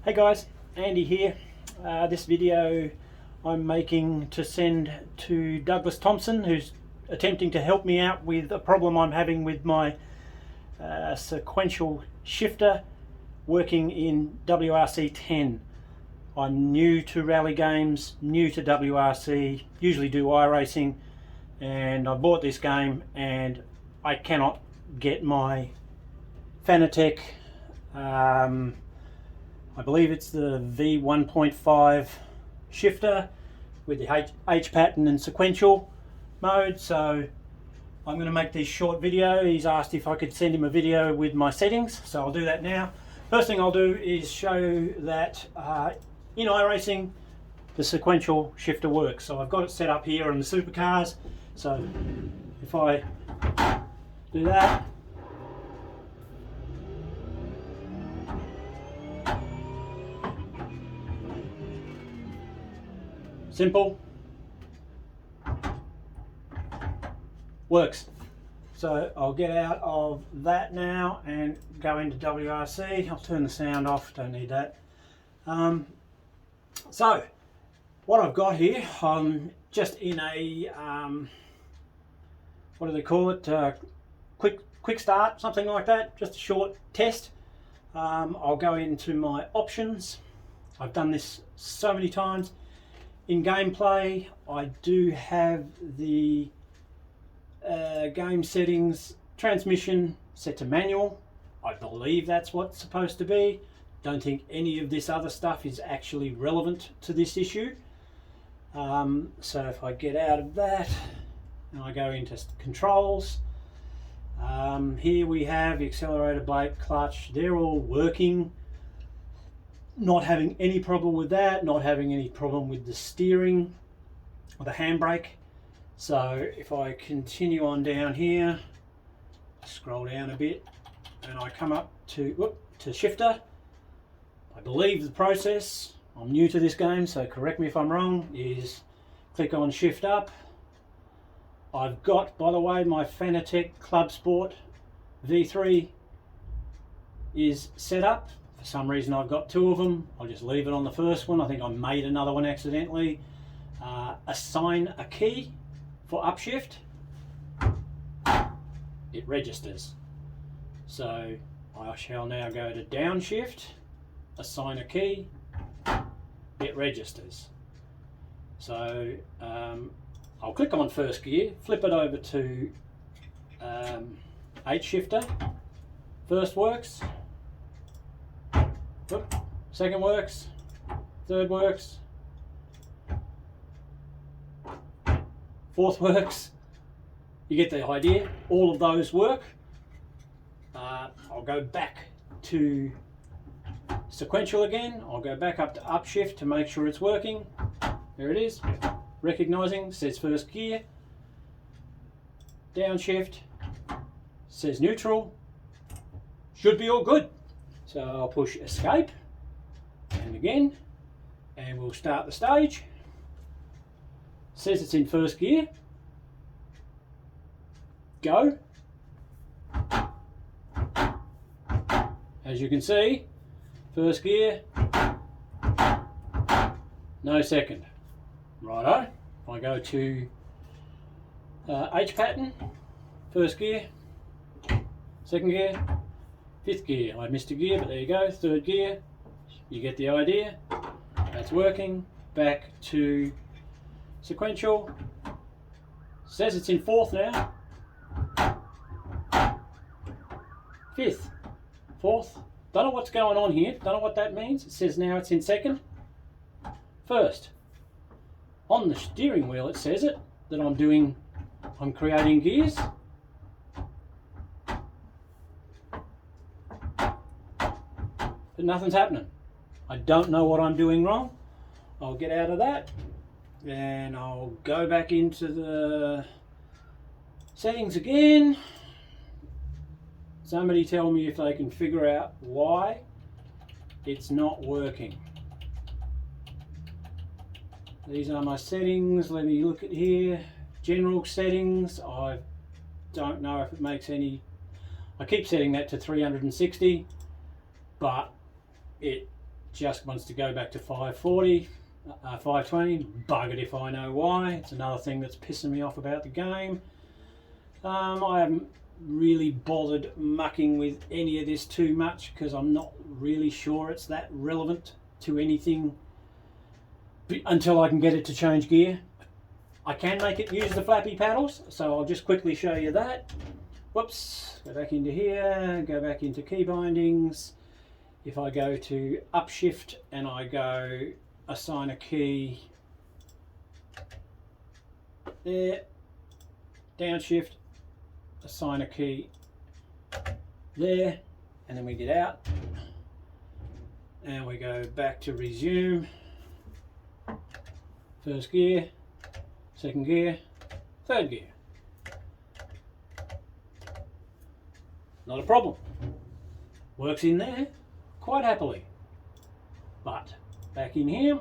Hey guys, Andy here. This video I'm making to send to Douglas Thompson, who's attempting to help me out with a problem I'm having with my sequential shifter working in WRC 10. I'm new to rally games, new to WRC, usually do iRacing, and I bought this game and I cannot get my Fanatec I believe it's the V1.5 shifter with the H pattern and sequential mode. So I'm going to make this short video. He's asked if I could send him a video with my settings, so I'll do that now. First thing I'll do is show that in iRacing the sequential shifter works. So I've got it set up here on the supercars. So if I do that, simple, works. So I'll get out of that now and go into WRC. I'll turn the sound off, don't need that. So what I've got here, I'm just in a what do they call it, quick start, something like that, just a short test. I'll go into my options. I've done this so many times. In gameplay, I do have the game settings, transmission set to manual. I believe that's what's supposed to be. Don't think any of this other stuff is actually relevant to this issue. So if I get out of that and I go into controls, here we have the accelerator, brake, clutch. They're all working. Not having any problem with that, not having any problem with the steering or the handbrake. So if I continue on down here, scroll down a bit, and I come up to shifter, I believe the process, I'm new to this game, so correct me if I'm wrong, is click on shift up. I've got, by the way, my Fanatec Clubsport V3 is set up. For some reason I've got two of them. I'll just leave it on the first one. I think I made another one accidentally. Assign a key for upshift. It registers. So I shall now go to downshift, assign a key, it registers. So I'll click on first gear, flip it over to H shifter. First works. Second works, third works, fourth works. You get the idea. All of those work. I'll go back to sequential again. I'll go back up to upshift to make sure it's working. There it is. Recognizing, says first gear. Downshift, says neutral. Should be all good. So I'll push escape, and again, and we'll start the stage. Says it's in first gear. Go. As you can see, first gear, no second. Righto. If I go to H pattern, first gear, second gear, fifth gear. I missed a gear, but there you go. Third gear. You get the idea. That's working. Back to sequential. Says it's in fourth now. Fifth. Fourth. Don't know what's going on here. Don't know what that means. It says now it's in second. First. On the steering wheel it says it, that I'm creating gears. But nothing's happening. I don't know what I'm doing wrong. I'll get out of that and I'll go back into the settings again. Somebody tell me if they can figure out why it's not working. These are my settings. Let me look at here. General settings. I don't know if it makes any. I keep setting that to 360, but it just wants to go back to 540, 520. Buggered if I know why. It's another thing that's pissing me off about the game. I haven't really bothered mucking with any of this too much because I'm not really sure it's that relevant to anything until I can get it to change gear. I can make it use the flappy paddles, so I'll just quickly show you that. Whoops, go back into here, go back into key bindings. If I go to upshift and I go assign a key there, downshift, assign a key there, and then we get out and we go back to resume. First gear, second gear, third gear. Not a problem. Works in there quite happily. But back in here,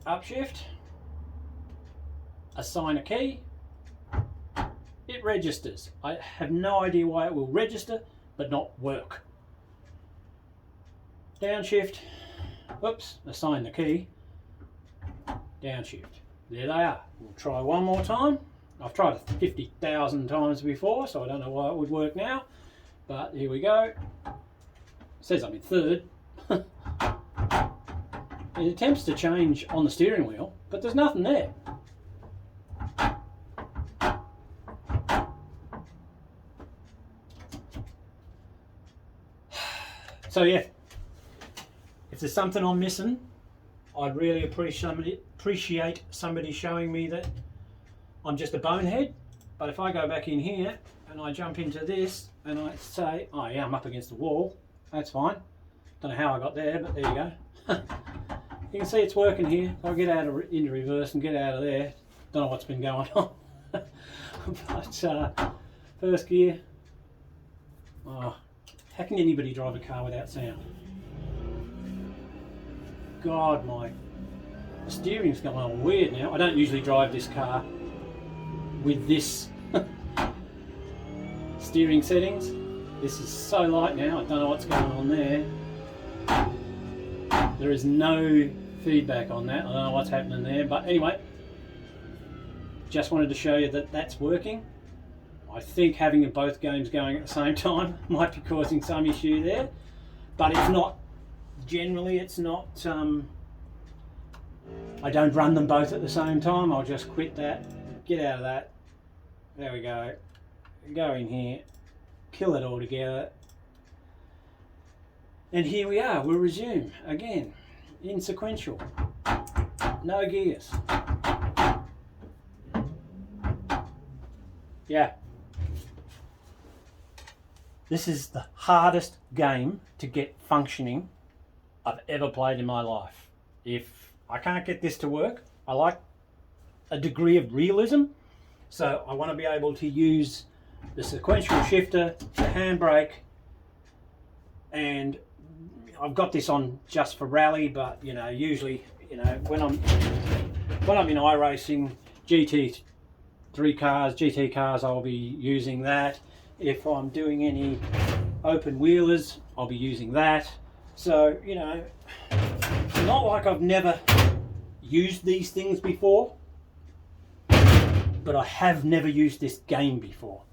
upshift, assign a key, it registers. I have no idea why it will register but not work. Downshift, oops, assign the key, downshift. There they are. We'll try one more time. I've tried it 50,000 times before, so I don't know why it would work now. But here we go. It says I'm in third. It attempts to change on the steering wheel, but there's nothing there. So yeah, if there's something I'm missing, I'd really appreciate somebody showing me that I'm just a bonehead. But if I go back in here and I jump into this and I say, oh yeah, I'm up against the wall, that's fine. Don't know how I got there, but there you go. You can see it's working here. If I get out of into reverse and get out of there, don't know what's been going on. But first gear. Oh, how can anybody drive a car without sound? God, my steering's going all weird now. I don't usually drive this car with this steering settings. This is so light now, I don't know what's going on there. There is no feedback on that. I don't know what's happening there, but anyway, just wanted to show you that that's working. I think having both games going at the same time might be causing some issue there, but it's not, generally it's not, I don't run them both at the same time. I'll just quit that, get out of that, there we go in here, kill it all together, and here we are. We'll resume again in sequential, no gears. Yeah, this is the hardest game to get functioning I've ever played in my life. If I can't get this to work, I like a degree of realism, so I want to be able to use the sequential shifter, the handbrake, and I've got this on just for rally, but you know, usually, you know, when I'm in iRacing, GT3 cars, GT cars, I'll be using that. If I'm doing any open wheelers, I'll be using that. So, you know, it's not like I've never used these things before, but I have never used this game before.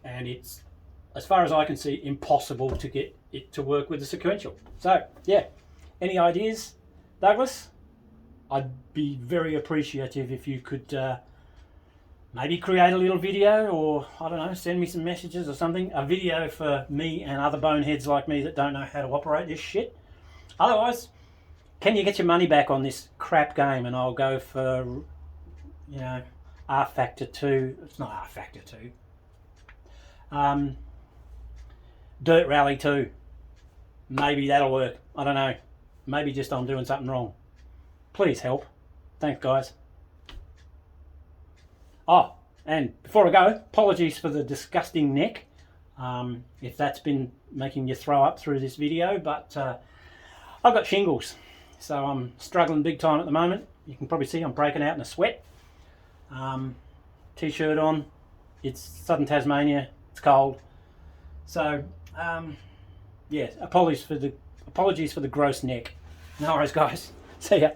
And it's, as far as I can see, impossible to get it to work with the sequential. So, yeah, any ideas, Douglas? I'd be very appreciative if you could maybe create a little video, or I don't know, send me some messages or something. A video for me and other boneheads like me that don't know how to operate this shit. Otherwise, can you get your money back on this crap game? And I'll go for, you know, R Factor 2. It's not R Factor 2. Dirt Rally 2. Maybe that'll work. I don't know. Maybe just I'm doing something wrong. Please help. Thanks, guys. Oh, and before I go, apologies for the disgusting neck, if that's been making you throw up through this video, but I've got shingles, so I'm struggling big time at the moment. You can probably see I'm breaking out in a sweat. T-shirt on, it's southern Tasmania, it's cold, so yeah, yeah, apologies for the gross neck. No worries, guys. See ya.